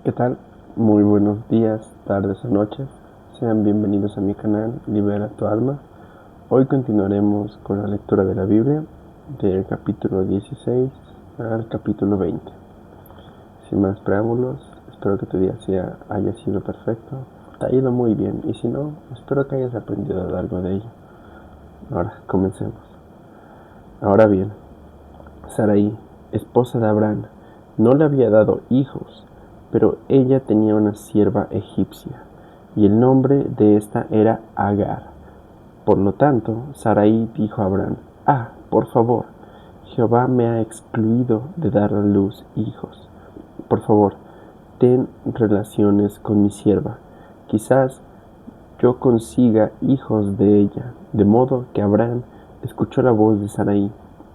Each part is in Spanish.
¿Qué tal? Muy buenos días, tardes o noches. Sean bienvenidos a mi canal Libera tu alma. Hoy continuaremos con la lectura de la Biblia, del capítulo 16 al capítulo 20. Sin más preámbulos, espero que tu día haya sido perfecto. Te ha ido muy bien y si no, espero que hayas aprendido algo de ello. Ahora, comencemos. Ahora bien, Sarai, esposa de Abraham, no le había dado hijos, pero ella tenía una sierva egipcia, y el nombre de esta era Agar. Por lo tanto, Sarai dijo a Abraham: por favor, Jehová me ha excluido de dar a luz hijos. Por favor, ten relaciones con mi sierva. Quizás yo consiga hijos de ella. De modo que Abraham escuchó la voz de Sarai.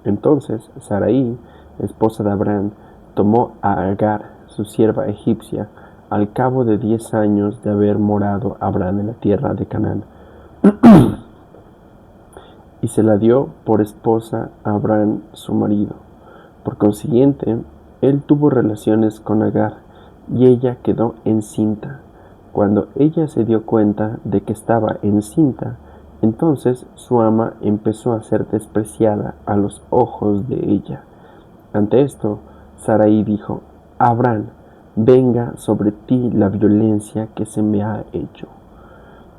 Entonces Sarai, esposa de Abraham, tomó a Agar, su sierva egipcia, al cabo de 10 años de haber morado Abraham en la tierra de Canaán, y se la dio por esposa a Abraham su marido. Por consiguiente, él tuvo relaciones con Agar, y ella quedó encinta. Cuando ella se dio cuenta de que estaba encinta, entonces su ama empezó a ser despreciada a los ojos de ella. Ante esto, Sarai dijo: Abraham, venga sobre ti la violencia que se me ha hecho.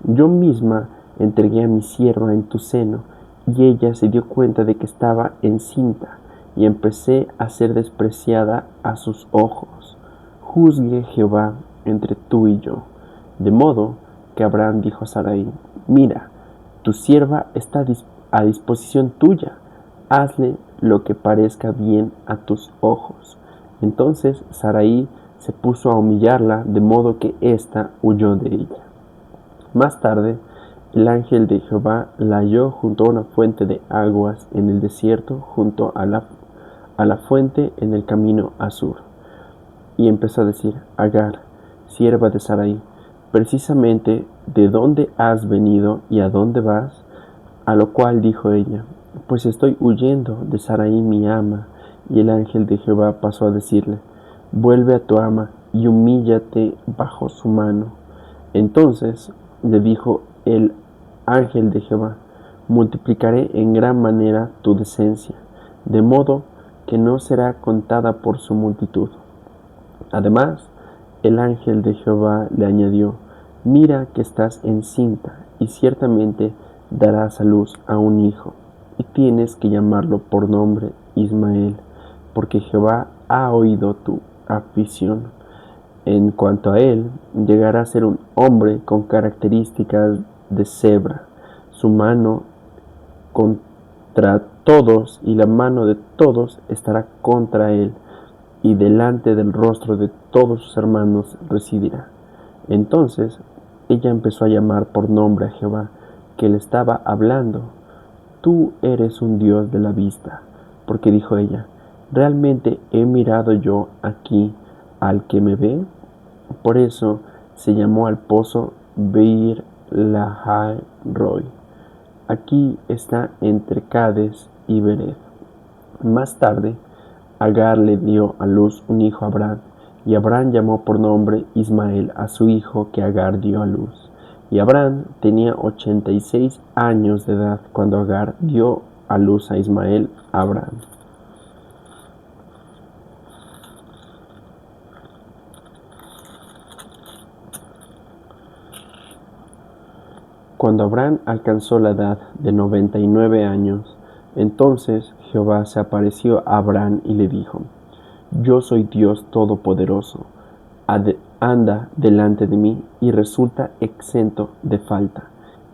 Yo misma entregué a mi sierva en tu seno, y ella se dio cuenta de que estaba encinta, y empecé a ser despreciada a sus ojos. Juzgue Jehová entre tú y yo. De modo que Abraham dijo a Sarai: Mira, tu sierva está a disposición tuya, hazle lo que parezca bien a tus ojos. Entonces Sarai se puso a humillarla, de modo que ésta huyó de ella. Más tarde, el ángel de Jehová la halló junto a una fuente de aguas en el desierto, junto a la fuente en el camino a Sur. Y empezó a decir: Agar, sierva de Sarai, precisamente ¿de dónde has venido y a dónde vas? A lo cual dijo ella: Pues estoy huyendo de Sarai mi ama. Y el ángel de Jehová pasó a decirle: Vuelve a tu ama y humíllate bajo su mano. Entonces le dijo el ángel de Jehová: Multiplicaré en gran manera tu descendencia, de modo que no será contada por su multitud. Además, el ángel de Jehová le añadió: Mira que estás encinta, y ciertamente darás a luz a un hijo, y tienes que llamarlo por nombre Ismael, porque Jehová ha oído tu aflicción. En cuanto a él, llegará a ser un hombre con características de cebra, su mano contra todos y la mano de todos estará contra él, y delante del rostro de todos sus hermanos residirá. Entonces ella empezó a llamar por nombre a Jehová, que le estaba hablando: Tú eres un Dios de la vista, porque dijo ella: ¿realmente he mirado yo aquí al que me ve? Por eso se llamó al pozo Beir Lahai Roi. Aquí está entre Cades y Bered. Más tarde, Agar le dio a luz un hijo a Abraham, y Abraham llamó por nombre Ismael a su hijo que Agar dio a luz. Y Abraham tenía 86 años de edad cuando Agar dio a luz a Ismael a Abraham. Cuando Abraham alcanzó la edad de 99 años, entonces Jehová se apareció a Abraham y le dijo: Yo soy Dios Todopoderoso, anda delante de mí y resulta exento de falta,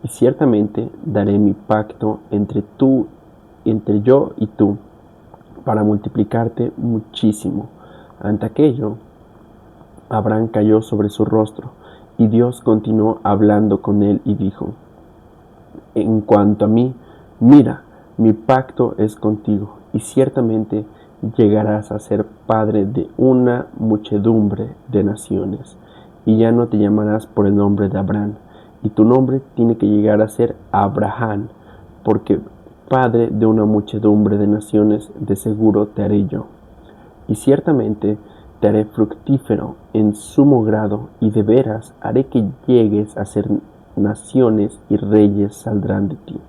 y ciertamente daré mi pacto entre yo y tú, para multiplicarte muchísimo. Ante aquello, Abraham cayó sobre su rostro, y Dios continuó hablando con él y dijo: En cuanto a mí, mira, mi pacto es contigo, y ciertamente llegarás a ser padre de una muchedumbre de naciones, y ya no te llamarás por el nombre de Abraham, y tu nombre tiene que llegar a ser Abraham, porque padre de una muchedumbre de naciones de seguro te haré yo. Y ciertamente te haré fructífero en sumo grado, y de veras haré que llegues a ser naciones, y reyes saldrán de ti.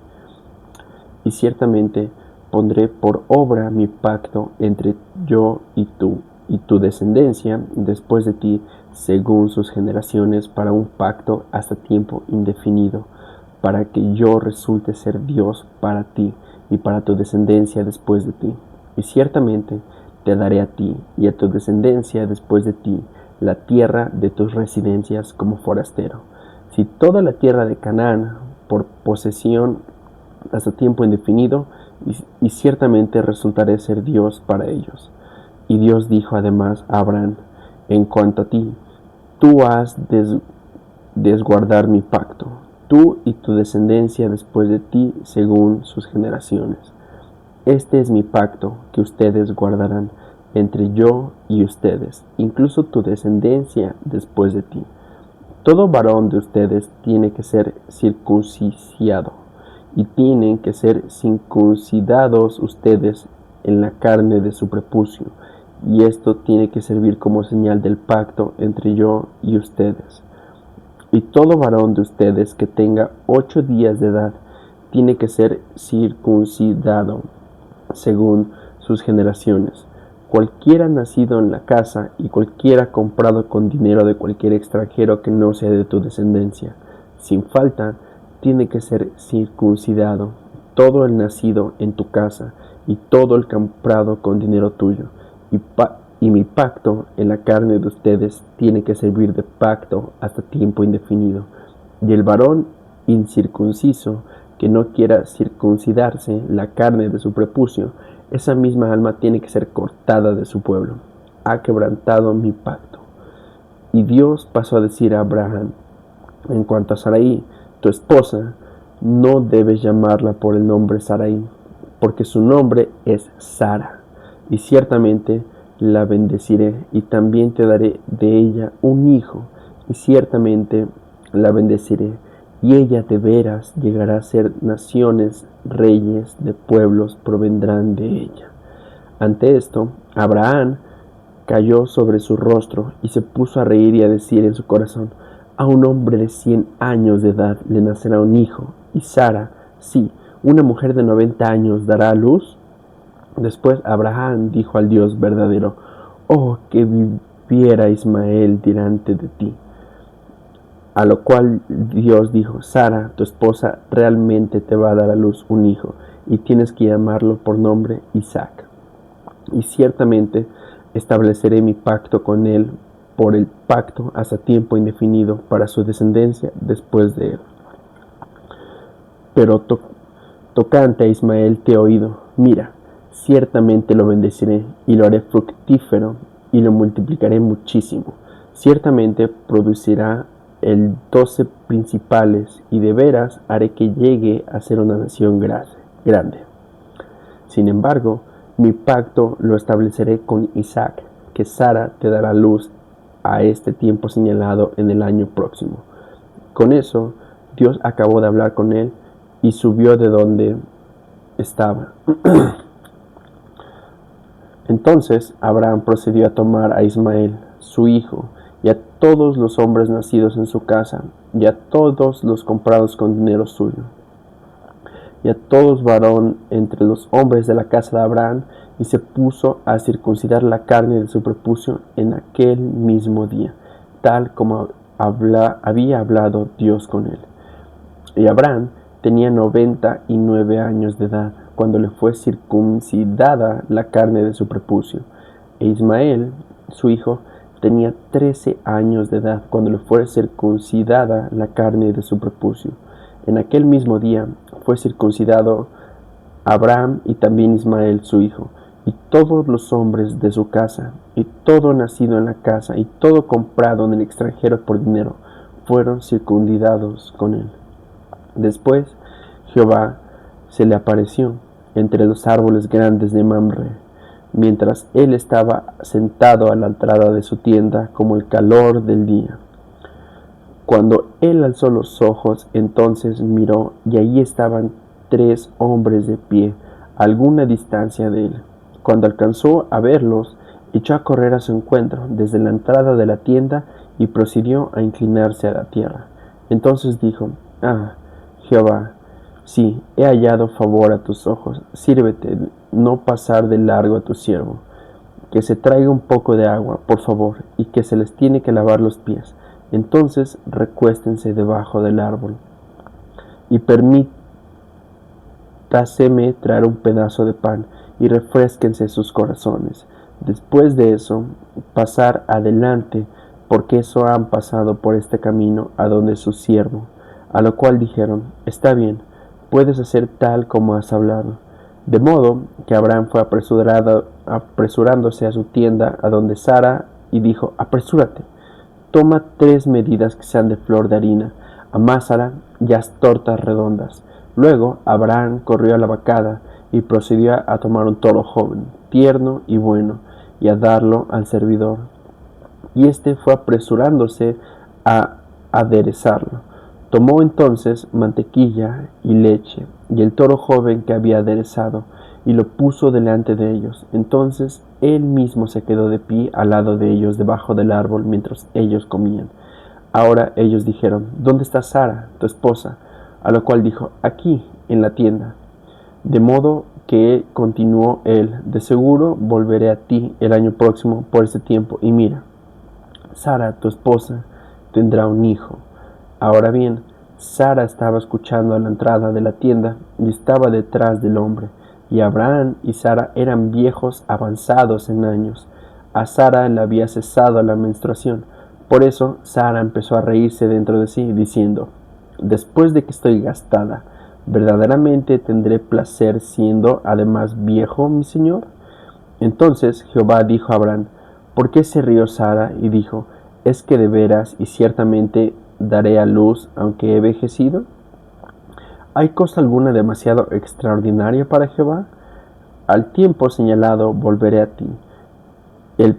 Y ciertamente pondré por obra mi pacto entre yo y tu descendencia después de ti, según sus generaciones, para un pacto hasta tiempo indefinido, para que yo resulte ser Dios para ti y para tu descendencia después de ti. Y ciertamente te daré a ti y a tu descendencia después de ti la tierra de tus residencias como forastero. Si toda la tierra de Canaán por posesión hasta tiempo indefinido, y ciertamente resultaré ser Dios para ellos. Y Dios dijo además a Abraham: en cuanto a ti, tú has de guardar mi pacto, tú y tu descendencia después de ti según sus generaciones. Este es mi pacto que ustedes guardarán entre yo y ustedes, incluso tu descendencia después de ti. Todo varón de ustedes tiene que ser circuncidado, y tienen que ser circuncidados ustedes en la carne de su prepucio, y esto tiene que servir como señal del pacto entre yo y ustedes. Y todo varón de ustedes que tenga 8 días de edad tiene que ser circuncidado según sus generaciones. Cualquiera nacido en la casa y cualquiera comprado con dinero de cualquier extranjero que no sea de tu descendencia, sin falta, tiene que ser circuncidado, todo el nacido en tu casa y todo el comprado con dinero tuyo. Y mi pacto en la carne de ustedes tiene que servir de pacto hasta tiempo indefinido. Y el varón incircunciso que no quiera circuncidarse la carne de su prepucio, esa misma alma tiene que ser cortada de su pueblo. Ha quebrantado mi pacto. Y Dios pasó a decir a Abraham: en cuanto a Sarai, tu esposa, no debes llamarla por el nombre Sarai, porque su nombre es Sara, y ciertamente la bendeciré, y también te daré de ella un hijo, y ciertamente la bendeciré, y ella de veras llegará a ser naciones, reyes de pueblos provendrán de ella. Ante esto, Abraham cayó sobre su rostro y se puso a reír y a decir en su corazón: a un hombre de 100 años de edad le nacerá un hijo, y Sara, sí, una mujer de 90 años dará a luz. Después Abraham dijo al Dios verdadero: oh, que viviera Ismael delante de ti. A lo cual Dios dijo: Sara, tu esposa, realmente te va a dar a luz un hijo, y tienes que llamarlo por nombre Isaac. Y ciertamente estableceré mi pacto con él por el pacto hasta tiempo indefinido para su descendencia después de él. Pero tocante a Ismael te he oído: mira, ciertamente lo bendeciré y lo haré fructífero y lo multiplicaré muchísimo. Ciertamente producirá el 12 principales, y de veras haré que llegue a ser una nación grande. Sin embargo, mi pacto lo estableceré con Isaac, que Sara te dará luz a este tiempo señalado en el año próximo. Con eso, Dios acabó de hablar con él y subió de donde estaba. Entonces Abraham procedió a tomar a Ismael, su hijo, y a todos los hombres nacidos en su casa, y a todos los comprados con dinero suyo, y a todos varón entre los hombres de la casa de Abraham, y se puso a circuncidar la carne de su prepucio en aquel mismo día, tal como había hablado Dios con él. Y Abraham tenía 99 años de edad cuando le fue circuncidada la carne de su prepucio. E Ismael, su hijo, tenía 13 años de edad cuando le fue circuncidada la carne de su prepucio. En aquel mismo día fue circuncidado Abraham y también Ismael, su hijo, y todos los hombres de su casa, y todo nacido en la casa, y todo comprado en el extranjero por dinero, fueron circuncidados con él. Después Jehová se le apareció entre los árboles grandes de Mamre, mientras él estaba sentado a la entrada de su tienda, como el calor del día. Cuando él alzó los ojos, entonces miró, y allí estaban 3 hombres de pie, a alguna distancia de él. Cuando alcanzó a verlos, echó a correr a su encuentro desde la entrada de la tienda y procedió a inclinarse a la tierra. Entonces dijo: Ah, Jehová, sí, he hallado favor a tus ojos, sírvete no pasar de largo a tu siervo. Que se traiga un poco de agua, por favor, y que se les tiene que lavar los pies. Entonces recuéstense debajo del árbol, y permítaseme traer un pedazo de pan, y refrésquense sus corazones. Después de eso, pasar adelante, porque eso han pasado por este camino a donde su siervo. A lo cual dijeron: Está bien, puedes hacer tal como has hablado. De modo que Abraham fue apresurándose a su tienda, a donde Sara, y dijo: Apresúrate, toma 3 medidas que sean de flor de harina, amásala y haz tortas redondas. Luego Abraham corrió a la vacada y procedió a tomar un toro joven, tierno y bueno, y a darlo al servidor. Y éste fue apresurándose a aderezarlo. Tomó entonces mantequilla y leche, y el toro joven que había aderezado, y lo puso delante de ellos. Entonces él mismo se quedó de pie al lado de ellos debajo del árbol mientras ellos comían. Ahora ellos dijeron: ¿Dónde está Sara, tu esposa? A lo cual dijo: Aquí, en la tienda. De modo que continuó él: De seguro volveré a ti el año próximo por este tiempo, y mira, Sara, tu esposa, tendrá un hijo. Ahora bien, Sara estaba escuchando a la entrada de la tienda y estaba detrás del hombre, y Abraham y Sara eran viejos avanzados en años. A Sara le había cesado la menstruación. Por eso Sara empezó a reírse dentro de sí, diciendo: Después de que estoy gastada, ¿verdaderamente tendré placer siendo además viejo, mi señor? Entonces Jehová dijo a Abraham: ¿Por qué se rió Sara? Y dijo: ¿Es que de veras y ciertamente daré a luz aunque he envejecido? ¿Hay cosa alguna demasiado extraordinaria para Jehová? Al tiempo señalado volveré a ti, el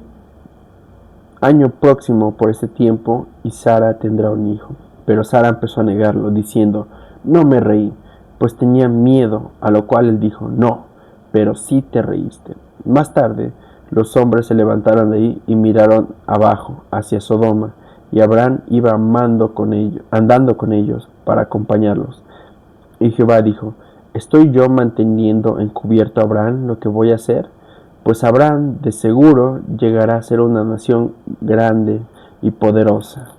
año próximo por este tiempo, y Sara tendrá un hijo. Pero Sara empezó a negarlo, diciendo: No me reí, pues tenía miedo. A lo cual él dijo: No, pero sí te reíste. Más tarde, los hombres se levantaron de ahí y miraron abajo, hacia Sodoma, y Abraham iba andando con ellos para acompañarlos. Y Jehová dijo: ¿Estoy yo manteniendo encubierto a Abraham lo que voy a hacer? Pues Abraham de seguro llegará a ser una nación grande y poderosa,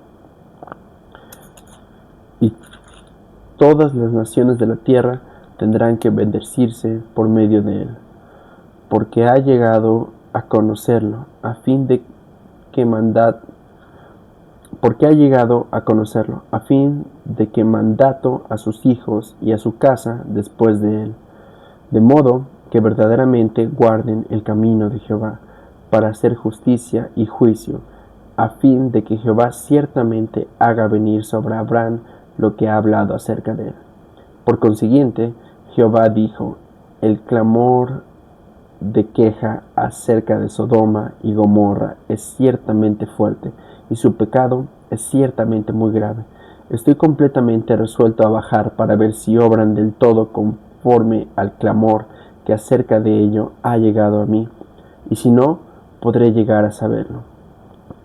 y todas las naciones de la tierra tendrán que bendecirse por medio de él, porque ha llegado a conocerlo, a fin de que mandato a sus hijos y a su casa después de él, de modo que verdaderamente guarden el camino de Jehová, para hacer justicia y juicio, a fin de que Jehová ciertamente haga venir sobre Abraham lo que ha hablado acerca de él. Por consiguiente, Jehová dijo: El clamor de queja acerca de Sodoma y Gomorra es ciertamente fuerte, y su pecado es ciertamente muy grave. Estoy completamente resuelto a bajar para ver si obran del todo conforme al clamor que acerca de ello ha llegado a mí, y si no, podré llegar a saberlo.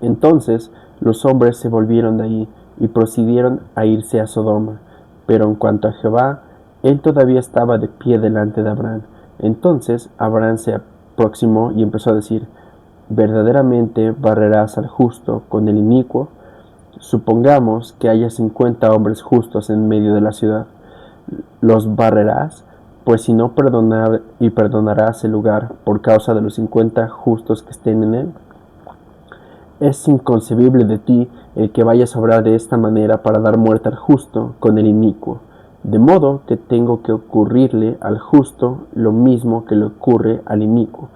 Entonces los hombres se volvieron de allí y procedieron a irse a Sodoma. Pero en cuanto a Jehová, él todavía estaba de pie delante de Abraham. Entonces Abraham se aproximó y empezó a decir: ¿Verdaderamente barrerás al justo con el inicuo? Supongamos que haya 50 hombres justos en medio de la ciudad. ¿Los barrerás? Pues si no, perdonarás el lugar por causa de los 50 justos que estén en él. Es inconcebible de ti el que vayas a obrar de esta manera para dar muerte al justo con el inicuo. De modo que tengo que ocurrirle al justo lo mismo que le ocurre al inicuo.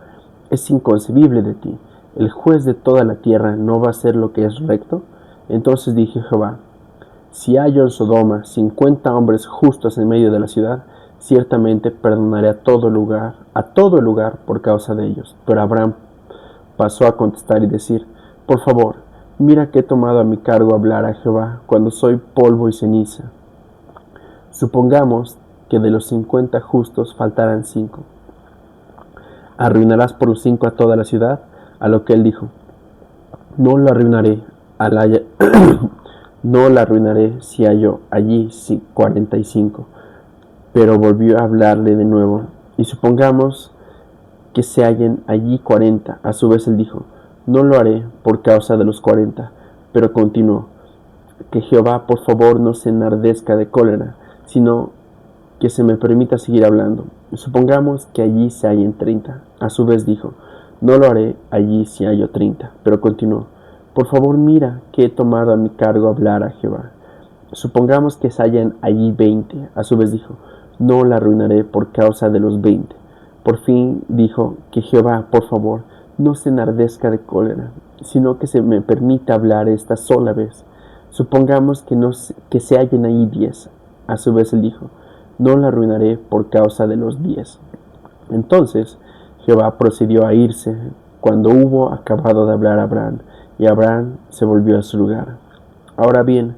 Es inconcebible de ti. ¿El juez de toda la tierra no va a hacer lo que es recto? Entonces dije Jehová: Si hallo en Sodoma 50 hombres justos en medio de la ciudad, ciertamente perdonaré a todo el lugar por causa de ellos. Pero Abraham pasó a contestar y decir: Por favor, mira que he tomado a mi cargo hablar a Jehová cuando soy polvo y ceniza. Supongamos que de los 50 justos faltaran 5. ¿Arruinarás por los 5 a toda la ciudad? A lo que él dijo: no la arruinaré, no la arruinaré si hallo allí 45. Pero volvió a hablarle de nuevo: y supongamos que se hallen allí 40. A su vez él dijo: no lo haré por causa de los 40. Pero continuó: que Jehová por favor no se enardezca de cólera, sino que se me permita seguir hablando. Supongamos que allí se hallen 30. A su vez dijo: no lo haré allí si hallo 30. Pero continuó: por favor mira que he tomado a mi cargo hablar a Jehová. Supongamos que se hallan allí 20. A su vez dijo: no la arruinaré por causa de los 20. Por fin dijo: que Jehová, por favor, no se enardezca de cólera, sino que se me permita hablar esta sola vez. Supongamos que se hallen allí 10. A su vez él dijo: no la arruinaré por causa de los 10. Entonces Jehová procedió a irse cuando hubo acabado de hablar a Abraham, y Abraham se volvió a su lugar. Ahora bien,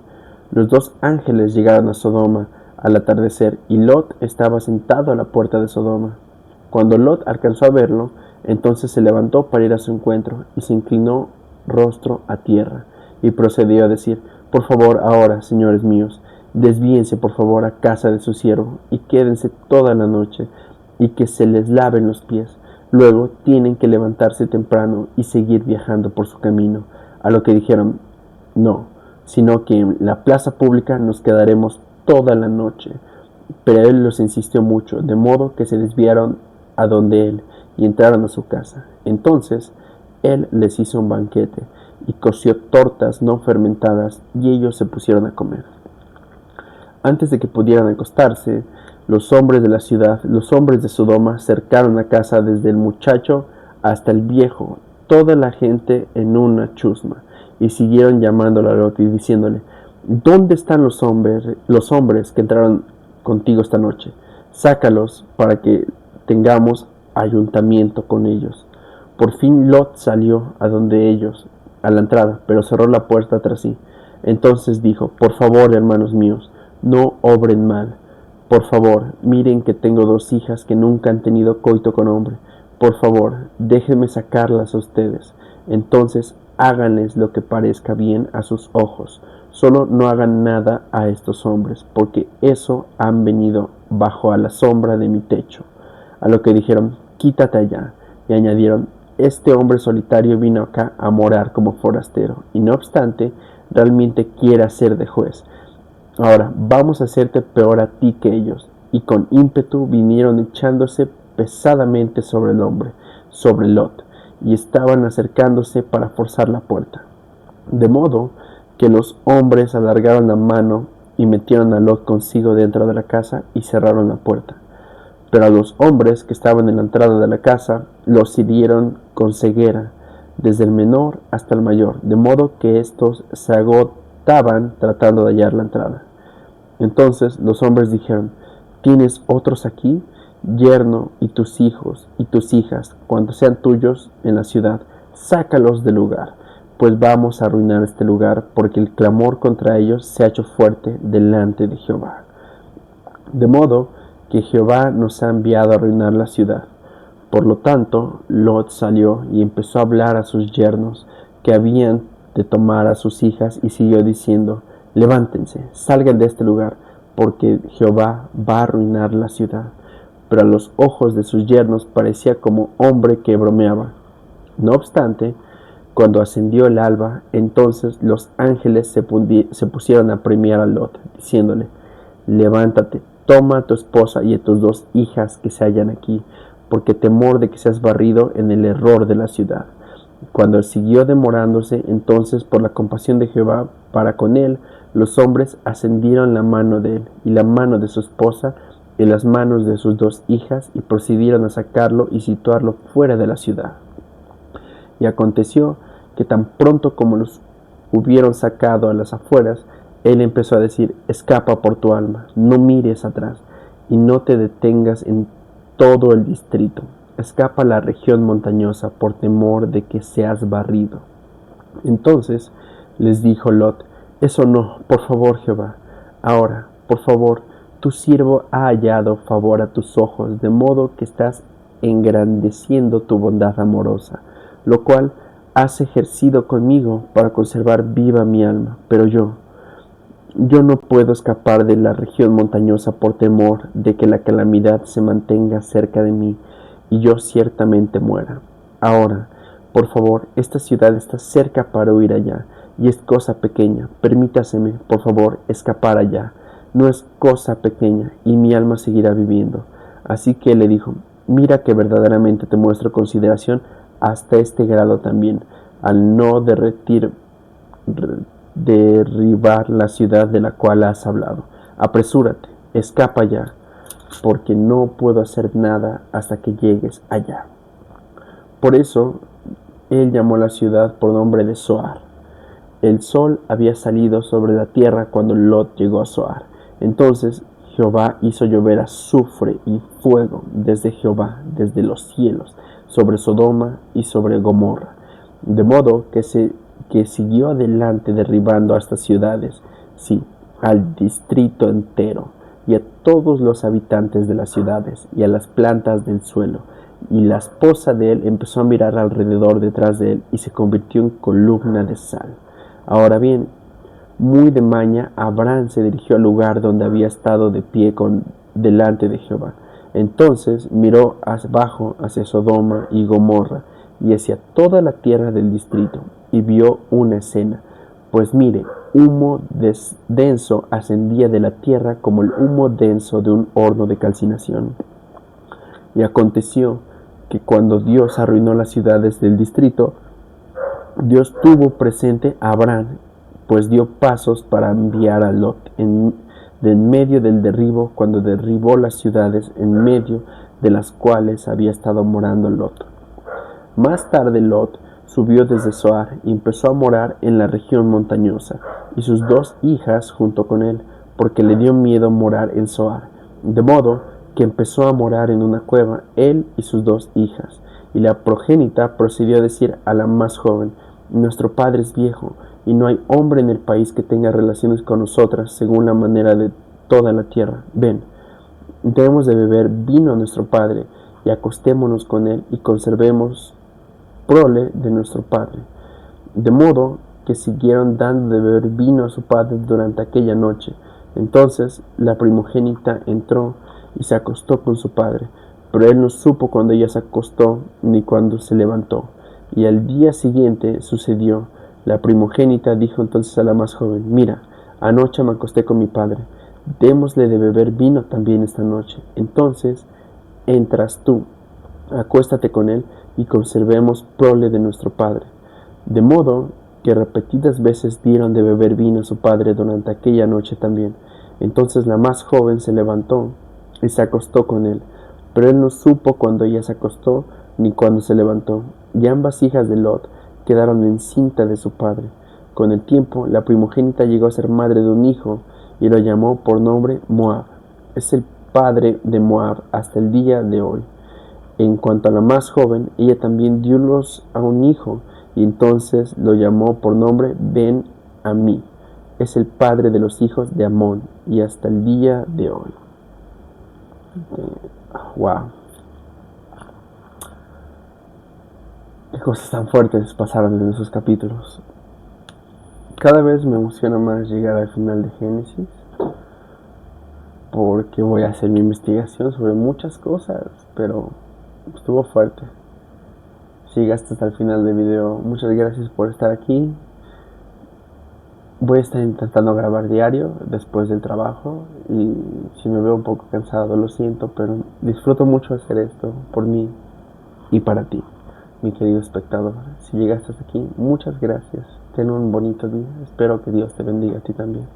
los dos ángeles llegaron a Sodoma al atardecer, y Lot estaba sentado a la puerta de Sodoma. Cuando Lot alcanzó a verlo, entonces se levantó para ir a su encuentro, y se inclinó rostro a tierra, y procedió a decir: por favor, ahora, señores míos, desvíense por favor a casa de su siervo, y quédense toda la noche, y que se les laven los pies. Luego tienen que levantarse temprano y seguir viajando por su camino. A lo que dijeron: no, sino que en la plaza pública nos quedaremos toda la noche. Pero él los insistió mucho, de modo que se desviaron a donde él y entraron a su casa. Entonces él les hizo un banquete y coció tortas no fermentadas, y ellos se pusieron a comer. Antes de que pudieran acostarse, los hombres de la ciudad, los hombres de Sodoma, cercaron la casa desde el muchacho hasta el viejo, toda la gente en una chusma, y siguieron llamándolo a Lot y diciéndole: ¿dónde están los hombres que entraron contigo esta noche? Sácalos para que tengamos ayuntamiento con ellos. Por fin Lot salió a donde ellos, a la entrada, pero cerró la puerta tras sí. Entonces dijo: por favor, hermanos míos, no obren mal. Por favor, miren que tengo 2 hijas que nunca han tenido coito con hombre. Por favor, déjenme sacarlas a ustedes. Entonces háganles lo que parezca bien a sus ojos. Solo no hagan nada a estos hombres, porque eso han venido bajo a la sombra de mi techo. A lo que dijeron: quítate allá. Y añadieron: este hombre solitario vino acá a morar como forastero, y no obstante, realmente quiere ser de juez. Ahora vamos a hacerte peor a ti que ellos. Y con ímpetu vinieron echándose pesadamente sobre el hombre, sobre Lot, y estaban acercándose para forzar la puerta. De modo que los hombres alargaron la mano y metieron a Lot consigo dentro de la casa y cerraron la puerta. Pero a los hombres que estaban en la entrada de la casa los hirieron con ceguera, desde el menor hasta el mayor, de modo que estos se agotaban tratando de hallar la entrada. Entonces los hombres dijeron: ¿tienes otros aquí, yerno, y tus hijos y tus hijas, cuando sean tuyos en la ciudad? Sácalos del lugar, pues vamos a arruinar este lugar, porque el clamor contra ellos se ha hecho fuerte delante de Jehová. De modo que Jehová nos ha enviado a arruinar la ciudad. Por lo tanto, Lot salió y empezó a hablar a sus yernos que habían de tomar a sus hijas, y siguió diciendo: levántense, salgan de este lugar, porque Jehová va a arruinar la ciudad. Pero a los ojos de sus yernos parecía como hombre que bromeaba. No obstante, cuando ascendió el alba, entonces los ángeles se pusieron a premiar a Lot, diciéndole: levántate, toma a tu esposa y a tus 2 hijas que se hallan aquí, porque temor de que seas barrido en el error de la ciudad. Cuando siguió demorándose, entonces por la compasión de Jehová para con él, los hombres ascendieron la mano de él y la mano de su esposa y las manos de sus 2 hijas, y procedieron a sacarlo y situarlo fuera de la ciudad. Y aconteció que tan pronto como los hubieron sacado a las afueras, él empezó a decir: escapa por tu alma, no mires atrás, y no te detengas en todo el distrito. Escapa a la región montañosa por temor de que seas barrido. Entonces les dijo Lot: eso no, por favor, Jehová. Ahora, por favor, tu siervo ha hallado favor a tus ojos, de modo que estás engrandeciendo tu bondad amorosa. lo cual has ejercido conmigo para conservar viva mi alma. Pero yo no puedo escapar de la región montañosa por temor de que la calamidad se mantenga cerca de mí y yo ciertamente muera. Ahora, por favor, esta ciudad está cerca para huir allá, y es cosa pequeña. Permítaseme, por favor, escapar allá. No es cosa pequeña, y mi alma seguirá viviendo. Así que le dijo, mira que verdaderamente te muestro consideración hasta este grado también, al no derribar la ciudad de la cual has hablado. Apresúrate, escapa ya, porque no puedo hacer nada hasta que llegues allá. Por eso él llamó a la ciudad por nombre de Zoar. El sol había salido sobre la tierra cuando Lot llegó a Zoar. Entonces Jehová hizo llover azufre y fuego desde Jehová, desde los cielos, sobre Sodoma y sobre Gomorra, de modo que siguió adelante derribando a estas ciudades, sí, al distrito entero, y a todos los habitantes de las ciudades, y a las plantas del suelo. Y la esposa de él empezó a mirar alrededor detrás de él, y se convirtió en columna de sal. Ahora bien, muy de maña, Abraham se dirigió al lugar donde había estado de pie delante de Jehová. Entonces miró abajo hacia Sodoma y Gomorra y hacia toda la tierra del distrito, y vio una escena. Pues mire, humo denso ascendía de la tierra como el humo denso de un horno de calcinación. Y aconteció que cuando Dios arruinó las ciudades del distrito, Dios tuvo presente a Abraham, pues dio pasos para enviar a Lot en medio del derribo, cuando derribó las ciudades en medio de las cuales había estado morando Lot. Más tarde Lot subió desde Zoar y empezó a morar en la región montañosa, y sus 2 hijas junto con él, porque le dio miedo morar en Zoar, de modo que empezó a morar en una cueva, él y sus 2 hijas. Y la progénita procedió a decir a la más joven, nuestro padre es viejo, y no hay hombre en el país que tenga relaciones con nosotras según la manera de toda la tierra. Ven, debemos de beber vino a nuestro padre, y acostémonos con él, y conservemos prole de nuestro padre. De modo que siguieron dando de beber vino a su padre durante aquella noche. Entonces la primogénita entró y se acostó con su padre, pero él no supo cuando ella se acostó ni cuando se levantó. Y al día siguiente sucedió. La primogénita dijo entonces a la más joven, mira, anoche me acosté con mi padre, démosle de beber vino también esta noche. Entonces entras tú, acuéstate con él y conservemos prole de nuestro padre. De modo que repetidas veces dieron de beber vino a su padre durante aquella noche también. Entonces la más joven se levantó y se acostó con él, pero él no supo cuando ella se acostó ni cuando se levantó. Y ambas hijas de Lot quedaron encinta de su padre. Con el tiempo, la primogénita llegó a ser madre de un hijo y lo llamó por nombre Moab. Es el padre de Moab hasta el día de hoy. En cuanto a la más joven, ella también dio luz a un hijo y entonces lo llamó por nombre Ben-Amí. Es el padre de los hijos de Amón y hasta el día de hoy. Wow. Qué cosas tan fuertes pasaron en esos capítulos. Cada vez me emociona más llegar al final de Génesis, porque voy a hacer mi investigación sobre muchas cosas, pero estuvo fuerte. Si llegaste hasta el final del video, muchas gracias por estar aquí. Voy a estar intentando grabar diario después del trabajo, y si me veo un poco cansado lo siento, pero disfruto mucho hacer esto por mí y para ti, mi querido espectador. Si llegaste hasta aquí, muchas gracias. Ten un bonito día. Espero que Dios te bendiga a ti también.